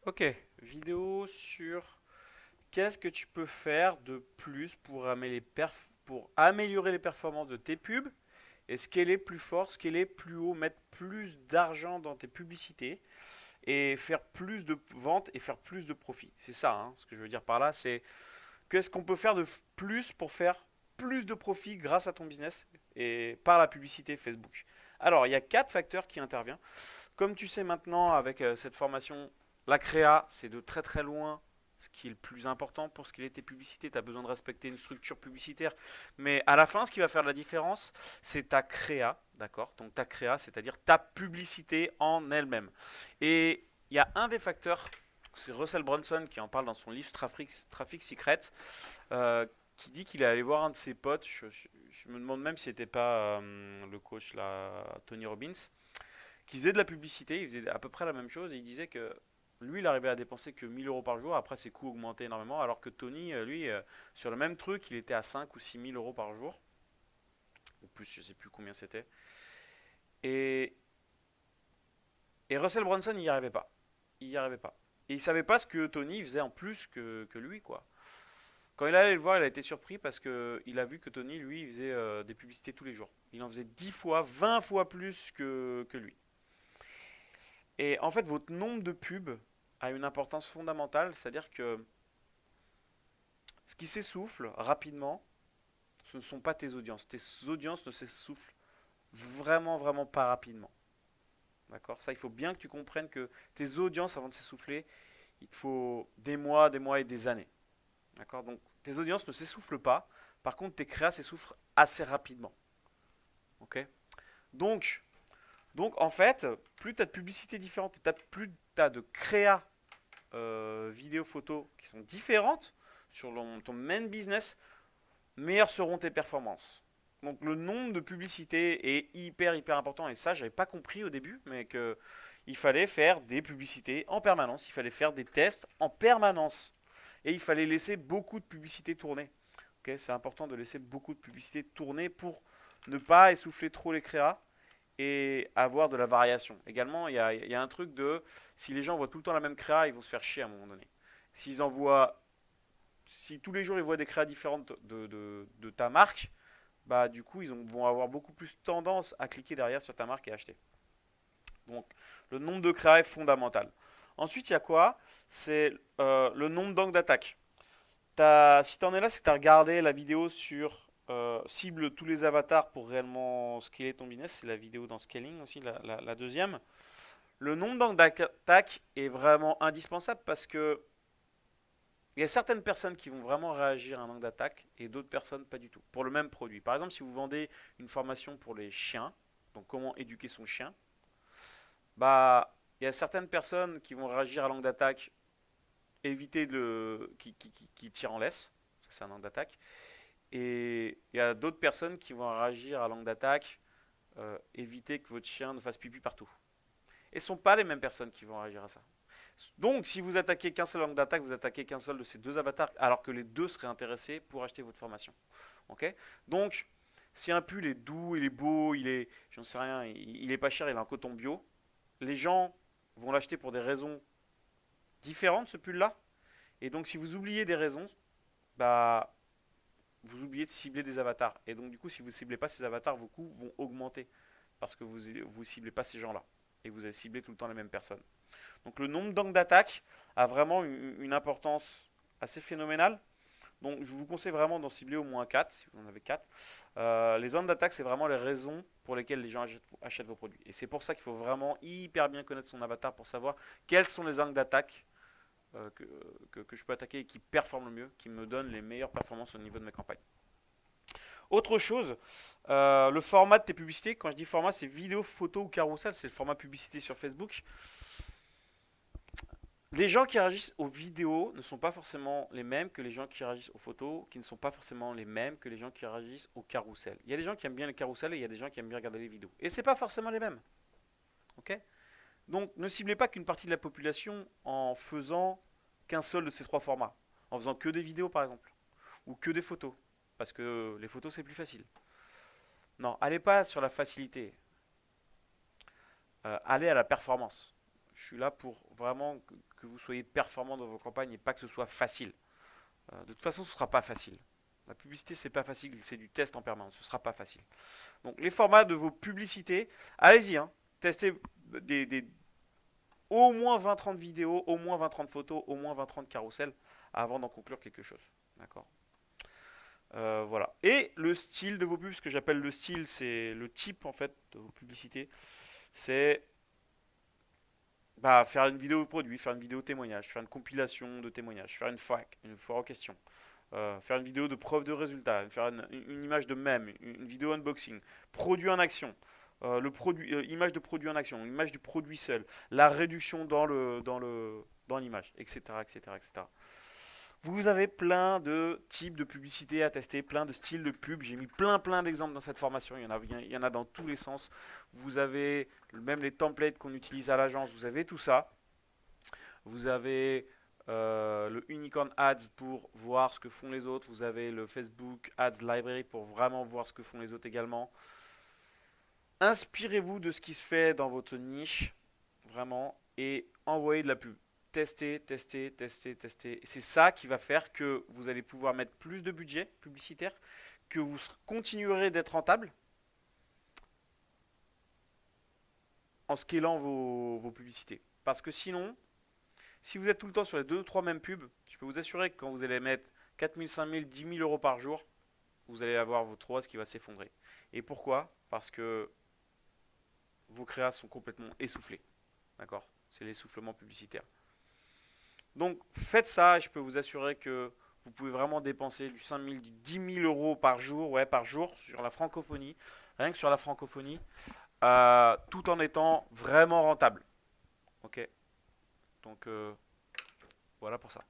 Ok, vidéo sur qu'est-ce que tu peux faire de plus pour pour améliorer les performances de tes pubs et scaler plus fort, scaler plus haut, mettre plus d'argent dans tes publicités et faire plus de ventes et faire plus de profit. C'est ça, hein, ce que je veux dire par là, c'est qu'est-ce qu'on peut faire de plus pour faire plus de profit grâce à ton business et par la publicité Facebook. Alors, il y a quatre facteurs qui interviennent. Comme tu sais maintenant avec cette formation, la créa, c'est de très très loin ce qui est le plus important pour ce qui est tes publicités. Tu as besoin de respecter une structure publicitaire. Mais à la fin, ce qui va faire la différence, c'est ta créa. D'accord. Donc ta créa, c'est-à-dire ta publicité en elle-même. Et il y a un des facteurs, c'est Russell Brunson qui en parle dans son livre Traffic Secrets, euh, qui dit qu'il est allé voir un de ses potes. Je me demande même si c'était pas le coach là, Tony Robbins, qui faisait de la publicité, il faisait à peu près la même chose, et il disait que lui, il arrivait à dépenser que 1000 euros par jour, après ses coûts augmentaient énormément, alors que Tony, lui, sur le même truc, il était à 5 ou 6000 euros par jour, ou plus, je sais plus combien c'était. Et, et Russell Brunson, il n'y arrivait pas. Il n'y arrivait pas. Et il savait pas ce que Tony faisait en plus que lui, quoi. Quand il allait le voir, il a été surpris parce qu'il a vu que Tony, lui, il faisait des publicités tous les jours. Il en faisait 10 fois, 20 fois plus que lui. Et en fait, votre nombre de pubs a une importance fondamentale, c'est-à-dire que ce qui s'essouffle rapidement, ce ne sont pas tes audiences. Tes audiences ne s'essoufflent vraiment, vraiment pas rapidement. D'accord. Ça, il faut bien que tu comprennes que tes audiences, avant de s'essouffler, il te faut des mois et des années. D'accord. Donc, tes audiences ne s'essoufflent pas. Par contre, tes créas s'essoufflent assez rapidement. Ok. Donc, donc, en fait, plus tu as de publicités différentes, plus tu as de créas vidéos, photos qui sont différentes sur ton main business, meilleures seront tes performances. Donc le nombre de publicités est hyper hyper important et ça j'avais pas compris au début, mais que il fallait faire des publicités en permanence, il fallait faire des tests en permanence et il fallait laisser beaucoup de publicités tourner. Okay, c'est important de laisser beaucoup de publicités tourner pour ne pas essouffler trop les créas et avoir de la variation. Également, il y a un truc de si les gens voient tout le temps la même créa, ils vont se faire chier à un moment donné. S'ils en voient, si tous les jours ils voient des créas différentes de ta marque, bah du coup vont avoir beaucoup plus tendance à cliquer derrière sur ta marque et acheter. Donc le nombre de créas est fondamental. Ensuite, il y a quoi? C'est le nombre d'angles d'attaque. Si tu en es là, c'est que tu as regardé la vidéo sur cible tous les avatars pour réellement scaler ton business. C'est la vidéo dans Scaling aussi, la deuxième. Le nombre d'angles d'attaque est vraiment indispensable parce que il y a certaines personnes qui vont vraiment réagir à un angle d'attaque et d'autres personnes pas du tout. Pour le même produit. Par exemple, si vous vendez une formation pour les chiens, donc comment éduquer son chien, bah il y a certaines personnes qui vont réagir à l'angle d'attaque, éviter qui tire en laisse, ça c'est un angle d'attaque. Et il y a d'autres personnes qui vont réagir à l'angle d'attaque, éviter que votre chien ne fasse pipi partout. Et ce ne sont pas les mêmes personnes qui vont réagir à ça. Donc, si vous attaquez qu'un seul angle d'attaque, vous attaquez qu'un seul de ces deux avatars, alors que les deux seraient intéressés pour acheter votre formation. Ok. Donc, si un pull est doux, il est beau, j'en sais rien, il est pas cher, il est en coton bio, les gens vont l'acheter pour des raisons différentes, ce pull-là. Et donc, si vous oubliez des raisons, bah, vous oubliez de cibler des avatars. Et donc, du coup, si vous ne ciblez pas ces avatars, vos coûts vont augmenter parce que vous ne ciblez pas ces gens-là. Et vous avez ciblé tout le temps les mêmes personnes. Donc le nombre d'angles d'attaque a vraiment une importance assez phénoménale. Donc je vous conseille vraiment d'en cibler au moins 4, si vous en avez 4. Les angles d'attaque, c'est vraiment les raisons pour lesquelles les gens achètent vos produits. Et c'est pour ça qu'il faut vraiment hyper bien connaître son avatar pour savoir quels sont les angles d'attaque que je peux attaquer et qui performent le mieux, qui me donnent les meilleures performances au niveau de mes campagnes. Autre chose, le format de tes publicités. Quand je dis format, c'est vidéo, photo ou carousel. C'est le format publicité sur Facebook. Les gens qui réagissent aux vidéos ne sont pas forcément les mêmes que les gens qui réagissent aux photos, qui ne sont pas forcément les mêmes que les gens qui réagissent au carrousel. Il y a des gens qui aiment bien le carrousel et il y a des gens qui aiment bien regarder les vidéos. Et c'est pas forcément les mêmes. Ok. Donc ne ciblez pas qu'une partie de la population en faisant qu'un seul de ces trois formats. En faisant que des vidéos par exemple. Ou que des photos. Parce que les photos c'est plus facile. Non, allez pas sur la facilité. Allez à la performance. Je suis là pour vraiment que vous soyez performant dans vos campagnes et pas que ce soit facile. De toute façon, ce ne sera pas facile. La publicité, c'est pas facile, c'est du test en permanence, ce ne sera pas facile. Donc les formats de vos publicités, allez-y, hein, testez au moins 20-30 vidéos, au moins 20-30 photos, au moins 20-30 carousels avant d'en conclure quelque chose. D'accord. Voilà. Et le style de vos pubs, ce que j'appelle le style, c'est le type en fait de vos publicités. C'est faire une vidéo produit, faire une vidéo témoignage, faire une compilation de témoignages, faire une foire aux questions, faire une vidéo de preuve de résultat, faire une image de mème, une vidéo unboxing, produit en action, image de produit en action, image du produit seul, la réduction dans l'image, etc., etc., etc. Vous avez plein de types de publicités à tester, plein de styles de pub. J'ai mis plein d'exemples dans cette formation. Il y en a dans tous les sens. Vous avez même les templates qu'on utilise à l'agence. Vous avez tout ça. Vous avez le Unicorn Ads pour voir ce que font les autres. Vous avez le Facebook Ads Library pour vraiment voir ce que font les autres également. Inspirez-vous de ce qui se fait dans votre niche, vraiment, et envoyez de la pub. Testez, testez, testez, testez. C'est ça qui va faire que vous allez pouvoir mettre plus de budget publicitaire, que vous continuerez d'être rentable en scalant vos publicités. Parce que sinon, si vous êtes tout le temps sur les 2 ou 3 mêmes pubs, je peux vous assurer que quand vous allez mettre 4 000, 5 000, 10 000 euros par jour, vous allez avoir votre ROAS qui va s'effondrer. Et pourquoi? Parce que vos créas sont complètement essoufflés. D'accord? C'est l'essoufflement publicitaire. Donc faites ça et je peux vous assurer que vous pouvez vraiment dépenser du 5 000, du 10 000 euros par jour, par jour sur la francophonie, rien que sur la francophonie, tout en étant vraiment rentable. Ok. Donc voilà pour ça.